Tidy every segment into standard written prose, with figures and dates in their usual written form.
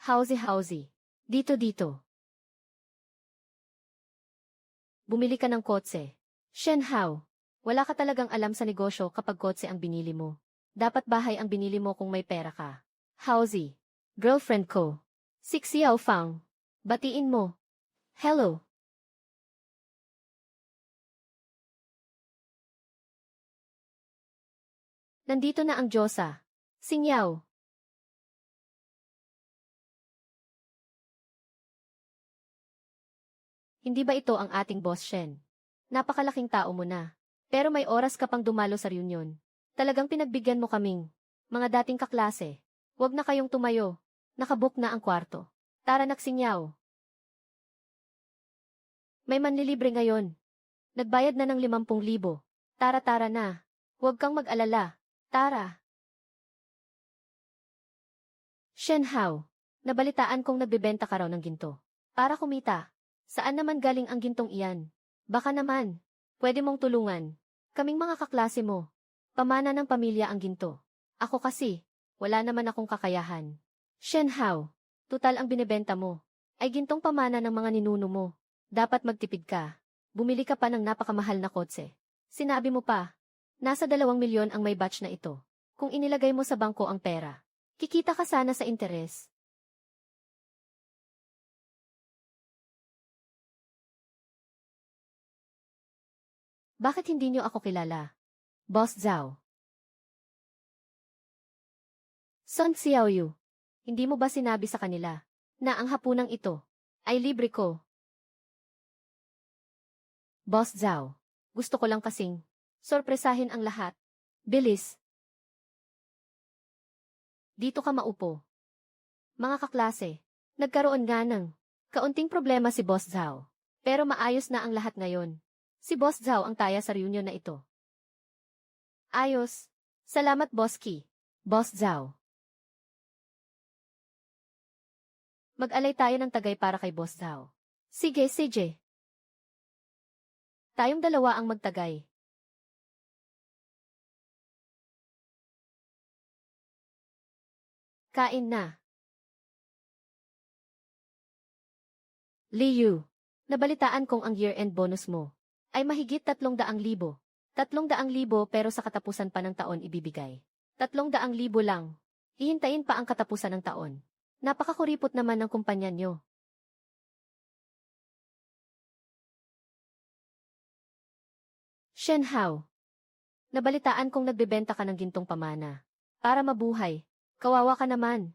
Housey. Dito. Bumili ka ng kotse. Shen Hao. Wala ka talagang alam sa negosyo kapag kotse ang binili mo. Dapat bahay ang binili mo kung may pera ka. Housey. Girlfriend ko. Si Xiao Fang. Batiin mo. Hello. Nandito na ang Diyosa. Sinyaw. Hindi ba ito ang ating boss Shen? Napakalaking tao mo na. Pero may oras ka pang dumalo sa reunion. Talagang pinagbigyan mo kaming mga dating kaklase. Huwag na kayong tumayo. Nakabook na ang kwarto. Tara naksinyaw. May manlilibre ngayon. Nagbayad na ng 50,000. Tara na. Huwag kang mag-alala. Tara. Shen Hao. Nabalitaan kong nagbebenta ka raw ng ginto. Para kumita. Saan naman galing ang gintong iyan? Baka naman. Pwede mong tulungan. Kaming mga kaklase mo. Pamana ng pamilya ang ginto. Ako kasi, wala naman akong kakayahan. Shen Hao. Tutal ang binebenta mo. Ay gintong pamana ng mga ninuno mo. Dapat magtipid ka. Bumili ka pa ng napakamahal na kotse. Sinabi mo pa, nasa 2 milyon ang may batch na ito. Kung inilagay mo sa bangko ang pera, kikita ka sana sa interes. Bakit hindi niyo ako kilala? Boss Zhao. Sun Xiaoyu. Hindi mo ba sinabi sa kanila na ang hapunang ito ay libre ko? Boss Zhao. Gusto ko lang kasing sorpresahin ang lahat. Bilis. Dito ka maupo. Mga kaklase, nagkaroon nga ng kaunting problema si Boss Zhao. Pero maayos na ang lahat ngayon. Si Boss Zhao ang taya sa reunion na ito. Ayos. Salamat Boss Ki. Boss Zhao. Mag-alay tayo ng tagay para kay Boss Zhao. Sige. Tayong dalawa ang magtagay. Kain na. Liu. Nabalitaan kong ang year-end bonus mo ay mahigit 300,000. 300,000 pero sa katapusan pa ng taon ibibigay. 300,000 lang. Hihintayin pa ang katapusan ng taon. Napakakuripot naman ng kumpanya nyo. Shen Hao. Nabalitaan kong nagbebenta ka ng gintong pamana. Para mabuhay. Kawawa ka naman.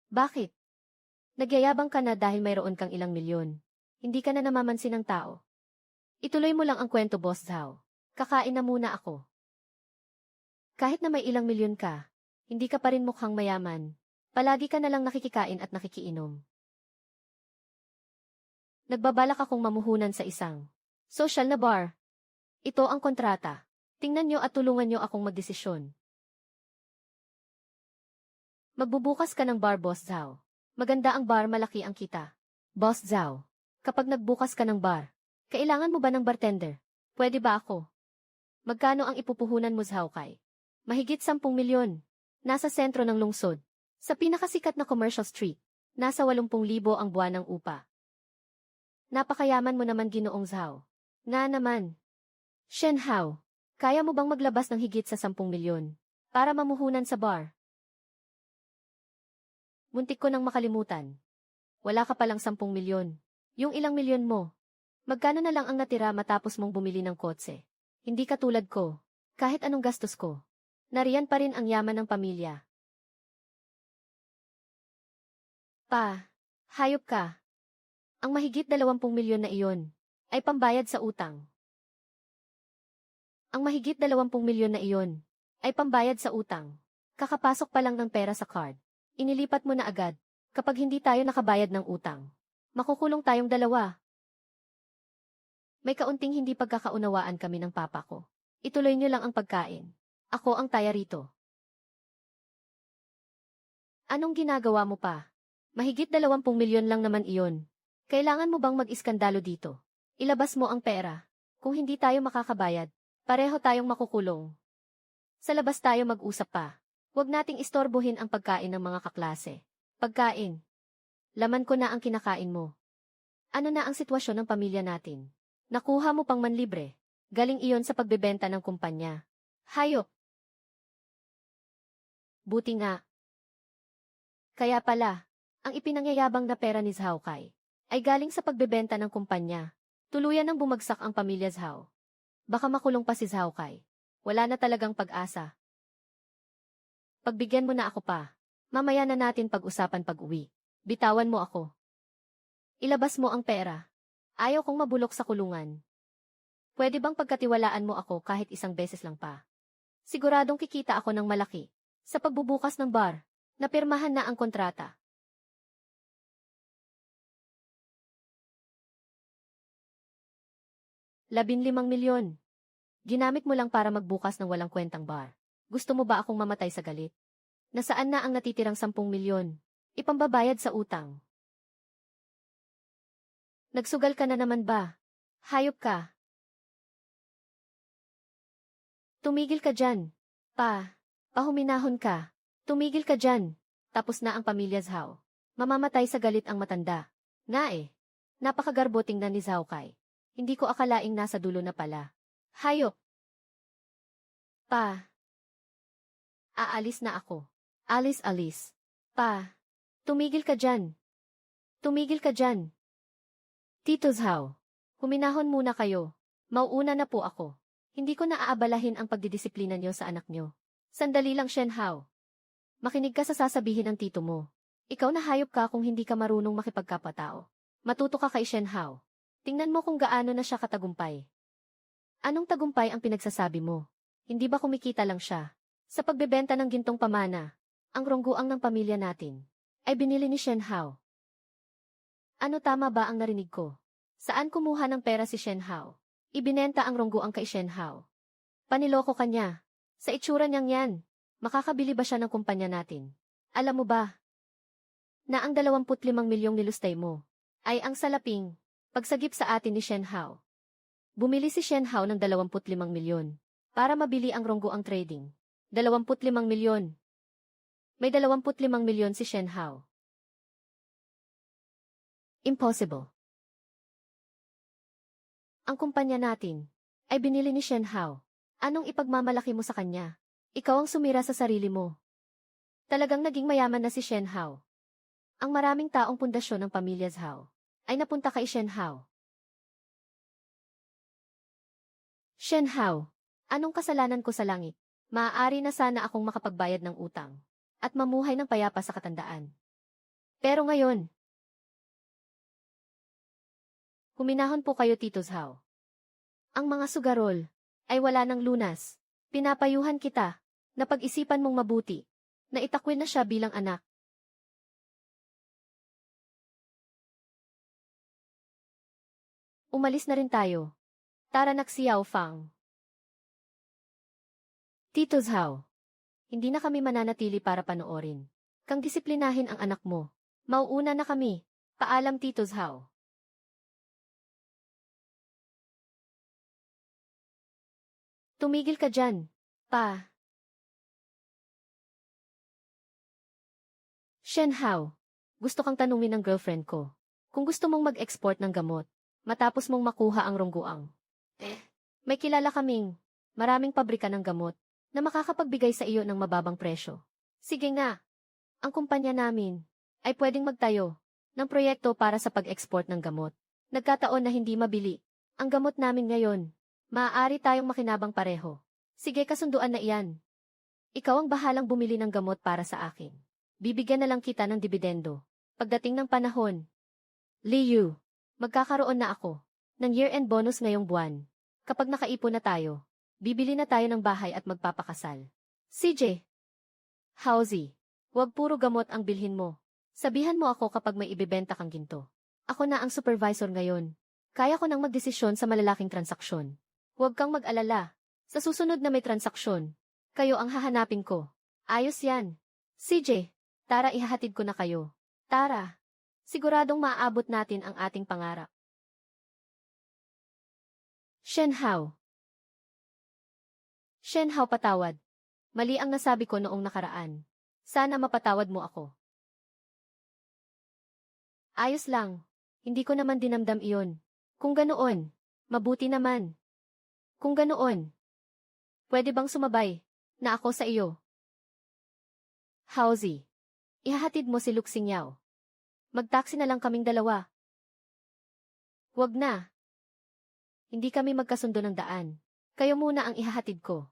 Bakit? Nagyayabang ka na dahil mayroon kang ilang milyon. Hindi ka na namamansin ng tao. Ituloy mo lang ang kwento, Boss Zhao. Kakain na muna ako. Kahit na may ilang milyon ka, hindi ka pa rin mukhang mayaman. Palagi ka na lang nakikikain at nakikiinom. Nagbabalak akong mamuhunan sa isang social na bar. Ito ang kontrata. Tingnan nyo at tulungan nyo akong magdesisyon. Magbubukas ka ng bar, Boss Zhao. Maganda ang bar, malaki ang kita. Boss Zhao, kapag nagbukas ka ng bar, kailangan mo ba ng bartender? Pwede ba ako? Magkano ang ipupuhunan mo, Zhao Kai? Mahigit 10 milyon. Nasa sentro ng lungsod. Sa pinakasikat na commercial street, nasa 80,000 ang buwan ng upa. Napakayaman mo naman, Ginoong Zhao. Nga naman. Shen Hao, kaya mo bang maglabas ng higit sa 10 milyon para mamuhunan sa bar? Muntik ko nang makalimutan. Wala ka palang 10 milyon. Yung ilang milyon mo. Magkano na lang ang natira matapos mong bumili ng kotse? Hindi katulad ko. Kahit anong gastos ko. Nariyan pa rin ang yaman ng pamilya. Hayop ka. Ang mahigit 20 milyon na iyon ay pambayad sa utang. Ang mahigit 20 milyon na iyon ay pambayad sa utang. Kakapasok pa lang ng pera sa card. Inilipat mo na agad. Kapag hindi tayo nakabayad ng utang, makukulong tayong dalawa. May kaunting hindi pagkakaunawaan kami ng papa ko. Ituloy niyo lang ang pagkain. Ako ang taya rito. Anong ginagawa mo pa? Mahigit 20 milyon lang naman iyon. Kailangan mo bang mag-iskandalo dito? Ilabas mo ang pera. Kung hindi tayo makakabayad, pareho tayong makukulong. Sa labas tayo mag-usap pa. Huwag nating istorbohin ang pagkain ng mga kaklase. Pagkain. Laman ko na ang kinakain mo. Ano na ang sitwasyon ng pamilya natin? Nakuha mo pang manlibre. Galing iyon sa pagbebenta ng kumpanya. Hayop. Buti nga. Kaya pala, ang ipinangyayabang na pera ni Zhao Kai ay galing sa pagbebenta ng kumpanya. Tuluyan nang bumagsak ang pamilya Zhao. Baka makulong pa si Zhao Kai. Wala na talagang pag-asa. Pagbigyan mo na ako pa. Mamaya na natin pag-usapan pag-uwi. Bitawan mo ako. Ilabas mo ang pera. Ayaw kong mabulok sa kulungan. Pwede bang pagkatiwalaan mo ako kahit isang beses lang pa? Siguradong kikita ako ng malaki. Sa pagbubukas ng bar, napirmahan na ang kontrata. ₱15 milyon. Ginamit mo lang para magbukas ng walang kwentang bar. Gusto mo ba akong mamatay sa galit? Nasaan na ang natitirang 10 milyon? Ipambabayad sa utang. Nagsugal ka na naman ba? Hayop ka. Tumigil ka dyan. Pahuminahon ka. Tumigil ka dyan. Tapos na ang pamilya Zhao. Mamamatay sa galit ang matanda. Nga napakagarbo tingnan ni Zhao Kai. Hindi ko akalaing nasa dulo na pala. Hayop. Aalis na ako. Alis. Tumigil ka dyan. Tumigil ka dyan. Tito Zhao, huminahon muna kayo. Mauuna na po ako. Hindi ko naaabalahin ang pagdidisiplina niyo sa anak niyo. Sandali lang, Shen Hao. Makinig ka sa sasabihin ng tito mo. Ikaw na hayop ka kung hindi ka marunong makipagkapatao. Matuto ka kay Shen Hao. Tingnan mo kung gaano na siya katagumpay. Anong tagumpay ang pinagsasabi mo? Hindi ba kumikita lang siya? Sa pagbebenta ng gintong pamana, ang rongguang ng pamilya natin ay binili ni Shen Hao. Ano, tama ba ang narinig ko? Saan kumuha ng pera si Shen Hao? Ibinenta ang rongguang kay Shen Hao. Paniloko ka niya. Sa itsura niyang yan, makakabili ba siya ng kumpanya natin? Alam mo ba na ang 25 milyong nilustay mo ay ang salaping pagsagip sa atin ni Shen Hao? Bumili si Shen Hao ng 25 milyon para mabili ang rongguang trading. 25 milyon. May 25 milyon si Shen Hao. Impossible. Ang kumpanya natin ay binili ni Shen Hao. Anong ipagmamalaki mo sa kanya? Ikaw ang sumira sa sarili mo. Talagang naging mayaman na si Shen Hao. Ang maraming taong pundasyon ng pamilya Zhao ay napunta kay Shen Hao. Shen Hao, anong kasalanan ko sa langit? Maaari na sana akong makapagbayad ng utang at mamuhay ng payapa sa katandaan. Pero ngayon, huminahon po kayo, Tito Zhao. Ang mga sugarol ay wala ng lunas. Pinapayuhan kita na pag-isipan mong mabuti na itakwil na siya bilang anak. Umalis na rin tayo. Tara na, Xiao Fang. Tito Zhao, hindi na kami mananatili para panoorin. Kang disiplinahin ang anak mo. Mauuna na kami. Paalam, Tito Zhao. Tumigil ka dyan. Shen Hao, gusto kang tanungin ng girlfriend ko. Kung gusto mong mag-export ng gamot, matapos mong makuha ang rongguang. May kilala kaming maraming pabrika ng gamot na makakapagbigay sa iyo ng mababang presyo. Sige nga, ang kumpanya namin ay pwedeng magtayo ng proyekto para sa pag-export ng gamot. Nagkataon na hindi mabili ang gamot namin ngayon. Maaari tayong makinabang pareho. Sige, kasunduan na iyan. Ikaw ang bahalang bumili ng gamot para sa akin. Bibigyan na lang kita ng dibidendo. Pagdating ng panahon, Liu, magkakaroon na ako ng year-end bonus ngayong buwan. Kapag nakaipon na tayo, bibili na tayo ng bahay at magpapakasal. CJ, Hauzi, huwag puro gamot ang bilhin mo. Sabihan mo ako kapag may ibebenta kang ginto. Ako na ang supervisor ngayon. Kaya ko nang magdesisyon sa malalaking transaksyon. Huwag kang mag-alala. Sa susunod na may transaksyon, kayo ang hahanapin ko. Ayos yan. CJ, tara, ihahatid ko na kayo. Tara. Siguradong maaabot natin ang ating pangarap. Shen Hao. Shen Hao, patawad. Mali ang nasabi ko noong nakaraan. Sana mapatawad mo ako. Ayos lang. Hindi ko naman dinamdam iyon. Kung ganoon, mabuti naman. Kung ganoon, pwede bang sumabay na ako sa iyo? Haozi, ihahatid mo si Luxing Yao. Magtaksi na lang kaming dalawa. Wag na. Hindi kami magkasundo ng daan. Kayo muna ang ihahatid ko.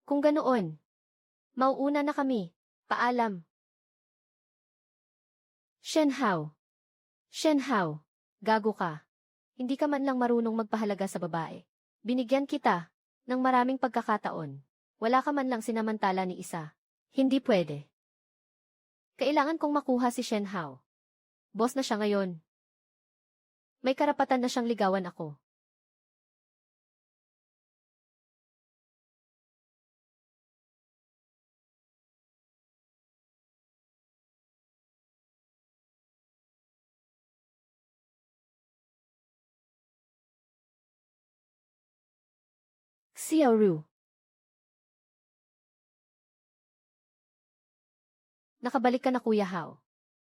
Kung ganoon, mauuna na kami. Paalam. Shen Hao. Shen Hao, gago ka. Hindi ka man lang marunong magpahalaga sa babae. Binigyan kita ng maraming pagkakataon. Wala ka man lang sinamantala ni isa. Hindi pwede. Kailangan kong makuha si Shen Hao. Boss na siya ngayon. May karapatan na siyang ligawan ako. Xiaoru. Nakabalik ka na, Kuya Hao.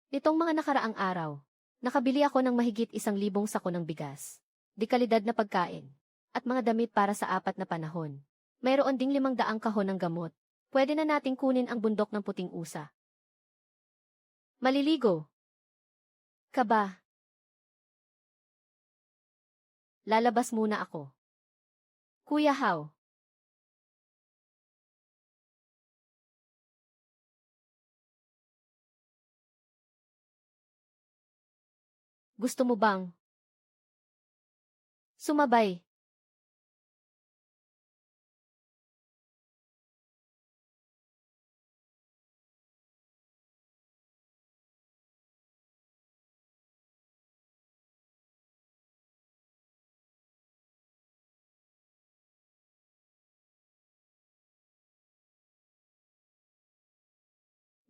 Nitong mga nakaraang araw, nakabili ako ng mahigit 1,000 sako ng bigas, dekalidad na pagkain, at mga damit para sa 4 na panahon. Mayroon ding 500 kahon ng gamot. Pwede na nating kunin ang bundok ng puting usa. Maliligo. Ka ba? Lalabas muna ako. Kuya Hao. Gusto mo bang sumabay?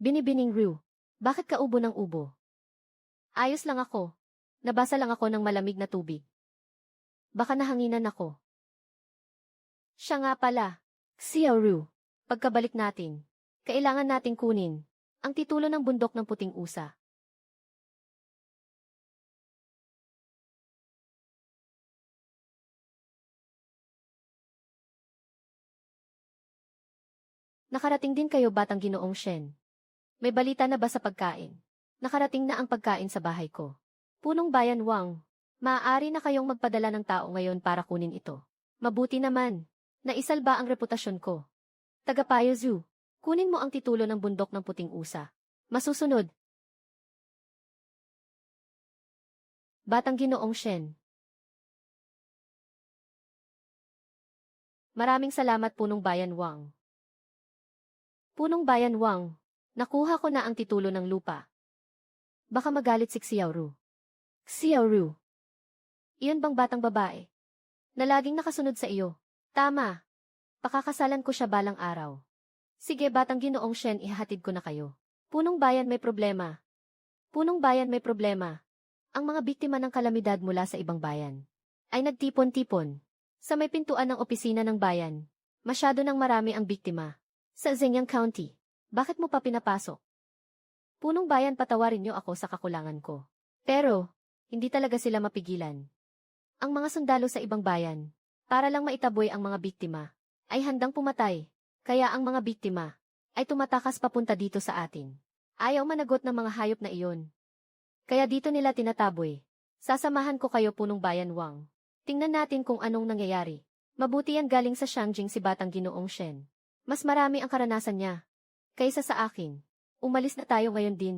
Binibining Rue. Bakit ka ubo ng ubo? Ayos lang ako. Nabasa lang ako ng malamig na tubig. Baka nahanginan ako. Siya nga pala. Xiaoru. Pagkabalik natin, kailangan nating kunin ang titulo ng bundok ng puting usa. Nakarating din kayo, Batang Ginoong Shen. May balita na ba sa pagkain? Nakarating na ang pagkain sa bahay ko. Punong Bayan Wang, maaari na kayong magpadala ng tao ngayon para kunin ito. Mabuti naman. Naisalba ang reputasyon ko. Tagapayo Zhu, kunin mo ang titulo ng bundok ng puting usa. Masusunod. Batang Ginoong Shen. Maraming salamat, Punong Bayan Wang. Punong Bayan Wang, nakuha ko na ang titulo ng lupa. Baka magalit si Xiaoru. Xiaoru. Iyon bang batang babae na laging nakasunod sa iyo? Tama. Pakakasalan ko siya balang araw. Sige, Batang Ginoong Shen, ihahatid ko na kayo. Punong Bayan, may problema. Punong Bayan, may problema. Ang mga biktima ng kalamidad mula sa ibang bayan ay nagtipon-tipon sa may pintuan ng opisina ng bayan. Masyado nang marami ang biktima. Sa Zhengyang County, bakit mo pa pinapasok? Punong Bayan, patawarin niyo ako sa kakulangan ko. Pero, hindi talaga sila mapigilan. Ang mga sundalo sa ibang bayan, para lang maitaboy ang mga biktima, ay handang pumatay. Kaya ang mga biktima ay tumatakas papunta dito sa atin. Ayaw managot ng mga hayop na iyon. Kaya dito nila tinataboy. Sasamahan ko kayo, Punong Bayan Wang. Tingnan natin kung anong nangyayari. Mabuti yan, galing sa Shangjing si Batang Ginoong Shen. Mas marami ang karanasan niya kaysa sa akin. Umalis na tayo ngayon din.